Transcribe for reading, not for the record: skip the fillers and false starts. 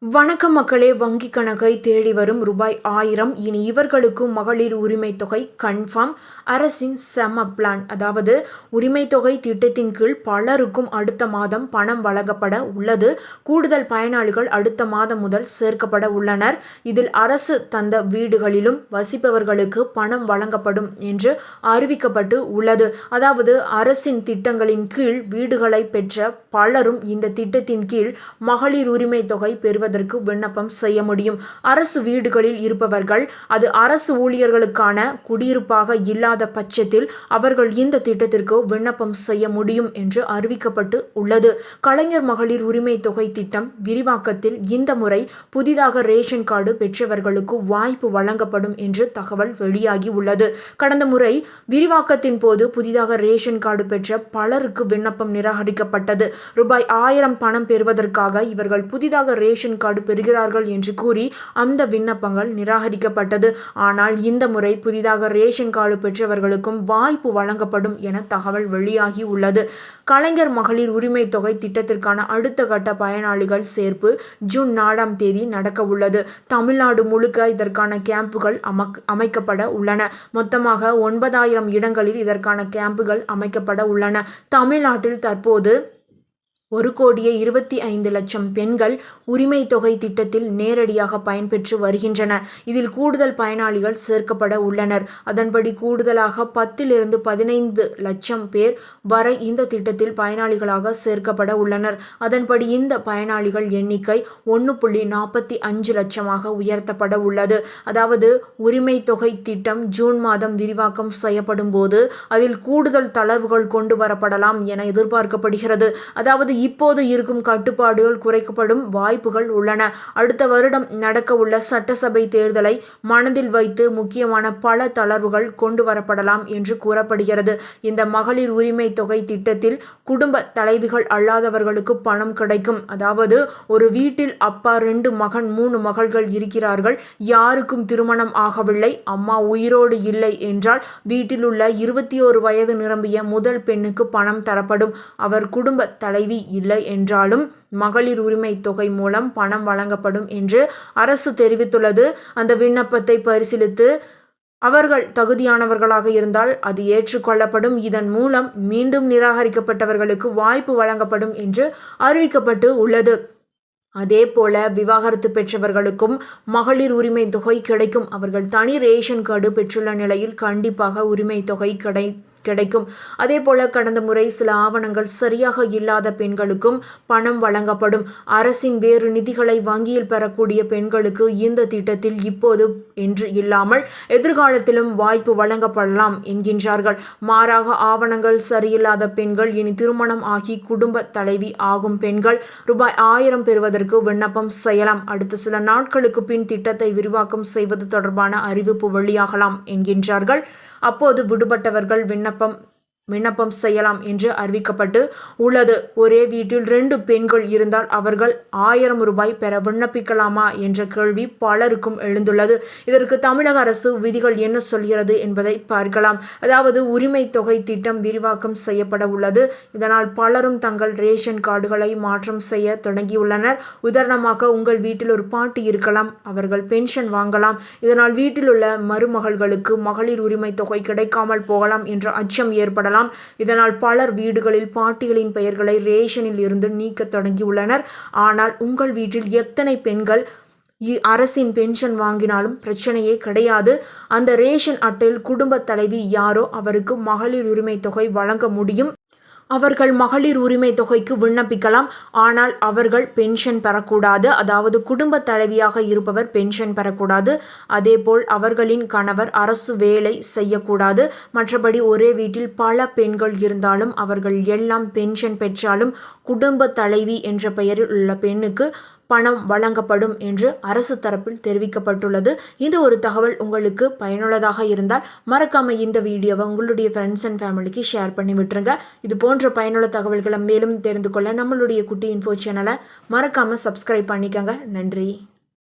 வணக்கம் மக்களே. வங்கி கணக்கை தேடி வரும் ரூபாய் 1000. இனி இவர்களுக்கும் மகளிர் உரிமை தொகை கன்ஃபார்ம். அரசின் செம பிளான். அதாவது உரிமை தொகை திட்டத்தின் கீழ் பலருக்கும் அடுத்த மாதம் பணம் வழங்கப்பட உள்ளது. கூடுதல் பயனாளிகள் அடுத்த மாதம் முதல் சேர்க்கப்பட உள்ளனர். இதில் அரசு தந்த வீடுகளிலும் வசிப்பவர்களுக்கு பணம் வழங்கப்படும் என்று அறிவிக்கப்பட்டு உள்ளது. அதாவது அரசின் திட்டங்களின் கீழ் வீடுகளை பெற்ற பலரும் இந்த திட்டத்தின் கீழ் மகளிர் உரிமை தொகை பெறுவது விண்ணப்பம் செய்ய முடியும். அரசு வீடுகளில் இருப்பவர்கள் அது அரசு ஊழியர்களுக்கான குடியிருப்பாக இல்லாத பட்சத்தில் அவர்கள் இந்த திட்டத்திற்கு விண்ணப்பம் செய்ய முடியும் என்று அறிவிக்கப்பட்டு உள்ளது. கலைஞர் மகளிர் உரிமை தொகை திட்டம் விரிவாக்கத்தில் இந்த முறை புதிதாக ரேஷன் கார்டு பெற்றவர்களுக்கு வாய்ப்பு வழங்கப்படும் என்று தகவல் வெளியாகி உள்ளது. கடந்த முறை விரிவாக்கத்தின் போது புதிதாக ரேஷன் கார்டு பெற்ற பலருக்கு விண்ணப்பம் நிராகரிக்கப்பட்டது. ரூபாய் 1000 பணம் பெறுவதற்காக இவர்கள் புதிதாக ரேஷன் கார்டு பெறுகிறார்கள் என்று கூறி அந்த விண்ணப்பங்கள் நிராகரிக்கப்பட்டது. ஆனால் இந்த முறை புதிதாக ரேஷன் கார்டு பெற்றவர்களுக்கும் வாய்ப்பு வழங்கப்படும் என தகவல் வெளியாகி உள்ளது. கலைஞர் மகளிர் உரிமை தொகை திட்டத்திற்கான அடுத்த கட்ட பயனாளிகள் சேர்ப்பு ஜூன் 4ஆம் தேதி நடக்க உள்ளது. தமிழ்நாடு முழுக்க இதற்கான கேம்புகள் அமைக்கப்பட உள்ளன. மொத்தமாக 9000 இடங்களில் இதற்கான கேம்புகள் அமைக்கப்பட உள்ளன. தமிழ்நாட்டில் தற்போது 1,25,00,000 பெண்கள் உரிமை தொகை திட்டத்தில் நேரடியாக பயன்பெற்று வருகின்றனர். இதில் கூடுதல் பயனாளிகள் சேர்க்கப்பட உள்ளனர். அதன்படி கூடுதலாக 10 to 15 லட்சம் பேர் வரை இந்த திட்டத்தில் பயனாளிகளாக சேர்க்கப்பட உள்ளனர். அதன்படி இந்த பயனாளிகள் எண்ணிக்கை 1.45 லட்சமாக உயர்த்தப்பட உள்ளது. அதாவது உரிமை தொகை திட்டம் ஜூன் மாதம் விரிவாக்கம் செய்யப்படும் போது அதில் கூடுதல் தளர்வுகள் கொண்டு வரப்படலாம் என எதிர்பார்க்கப்படுகிறது. அதாவது இப்போது இருக்கும் கட்டுப்பாடுகள் குறைக்கப்படும் வாய்ப்புகள் உள்ளன. அடுத்த வருடம் நடக்க உள்ள சட்டசபை தேர்தலை மனதில் வைத்து முக்கியமான பல தளர்வுகள் கொண்டு வரப்படலாம் என்று கூறப்படுகிறது. இந்த மகளிர் உரிமை தொகை திட்டத்தில் குடும்ப தலைவிகள் அல்லாதவர்களுக்கு பணம் கிடைக்கும். அதாவது ஒரு வீட்டில் அப்பா 2 மகன் 3 மகள்கள் இருக்கிறார்கள். யாருக்கும் திருமணம் ஆகவில்லை, அம்மா உயிரோடு இல்லை என்றால் வீட்டில் உள்ள 21 வயது நிரம்பிய முதல் பெண்ணுக்கு பணம் தரப்படும். அவர் குடும்ப தலைவி இல்லை என்றாலும் மகளிர் உரிமை தொகை மூலம் பணம் வழங்கப்படும் என்று அரசு தெரிவித்துள்ளது. அந்த விண்ணப்பத்தை பரிசீலித்து அவர்கள் தகுதியானவர்களாக இருந்தால் அது ஏற்றுக்கொள்ளப்படும். இதன் மூலம் மீண்டும் நிராகரிக்கப்பட்டவர்களுக்கு வாய்ப்பு வழங்கப்படும் என்று அறிவிக்கப்பட்டு உள்ளது. அதே போல விவாகரத்து பெற்றவர்களுக்கும் மகளிர் உரிமை தொகை கிடைக்கும். அவர்கள் தனி ரேஷன் கார்டு பெற்றுள்ள நிலையில் கண்டிப்பாக உரிமை தொகை கிடைக்கும். அதே போல கடந்த முறை சில ஆவணங்கள் சரியாக இல்லாத பெண்களுக்கும் பணம் வழங்கப்படும். அரசின் வேறு நிதிகளை வங்கியில் பெறக்கூடிய பெண்களுக்கு இந்த திட்டத்தில் இப்போது என்று இல்லாமல் எதிர்காலத்திலும் வாய்ப்பு வழங்கப்படலாம் என்கின்றார்கள். மாறாக ஆவணங்கள் சரியில்லாத பெண்கள் இனி திருமணம் ஆகி குடும்ப தலைவி ஆகும் பெண்கள் ரூபாய் 1000 பெறுவதற்கு விண்ணப்பம் செய்யலாம். அடுத்த சில நாட்களுக்கு பின் திட்டத்தை விரிவாக்கம் செய்வது தொடர்பான அறிவிப்பு வெளியாகலாம் என்கின்றார்கள். அப்போது விடுபட்டவர்கள் விண்ணப்பம் செய்யலாம் என்று அறிவிக்கப்பட்டு உள்ளது. ஒரே வீட்டில் 2 பெண்கள் இருந்தால் அவர்கள் 1000 ரூபாய் பெற விண்ணப்பிக்கலாமா என்ற கேள்வி பலருக்கும் எழுந்துள்ளது. இதற்கு தமிழக அரசு விதிகள் என்ன சொல்கிறது என்பதை பார்க்கலாம். அதாவது உரிமை தொகை திட்டம் விரிவாக்கம் செய்யப்பட உள்ளது. இதனால் பலரும் தங்கள் ரேஷன் கார்டுகளை மாற்றம் செய்ய தொடங்கியுள்ளனர். உதாரணமாக உங்கள் வீட்டில் ஒரு பாட்டி இருக்கலாம், அவர்கள் பென்ஷன் வாங்கலாம். இதனால் வீட்டில் உள்ள மருமகள்களுக்கு மகளிர் உரிமை தொகை கிடைக்காமல் போகலாம் என்ற அச்சம் ஏற்படலாம். இதனால் பலர் வீடுகளில் பாட்டிகளின் பெயர்களை ரேஷனில் இருந்து நீக்க தொடங்கியுள்ளனர். ஆனால் உங்கள் வீட்டில் எத்தனை பெண்கள் அரசின் பென்ஷன் வாங்கினாலும் பிரச்சனையே கிடையாது. அந்த ரேஷன் அட்டையில் குடும்ப தலைவி யாரோ அவருக்கு மகளிர் உரிமை தொகை வழங்க முடியும். அவர்கள் மகளிர் உரிமை தொகைக்கு விண்ணப்பிக்கலாம். ஆனால் அவர்கள் பென்ஷன் பெறக்கூடாது. அதாவது குடும்ப தலைவியாக இருப்பவர் பென்ஷன் பெறக்கூடாது. அதேபோல் அவர்களின் கணவர் அரசு வேலை செய்யக்கூடாது. மற்றபடி ஒரே வீட்டில் பல பெண்கள் இருந்தாலும் அவர்கள் எல்லாம் பென்ஷன் பெற்றாலும் குடும்ப தலைவி என்ற பெயரில் உள்ள பெண்ணுக்கு பணம் வழங்கப்படும் என்று அரசு தரப்பில் தெரிவிக்கப்பட்டுள்ளது. இந்த ஒரு தகவல் உங்களுக்கு பயனுள்ளதாக இருந்தால் மறக்காம இந்த வீடியோவை உங்களுடைய ஃப்ரெண்ட்ஸ் அண்ட் ஃபேமிலிக்கு ஷேர் பண்ணி விட்டுருங்க. இது போன்ற பயனுள்ள தகவல்களை மேலும் தெரிந்து கொள்ள நம்மளுடைய குட்டி இன்ஃபோ சேனலை மறக்காம சப்ஸ்கிரைப் பண்ணிக்கோங்க. நன்றி.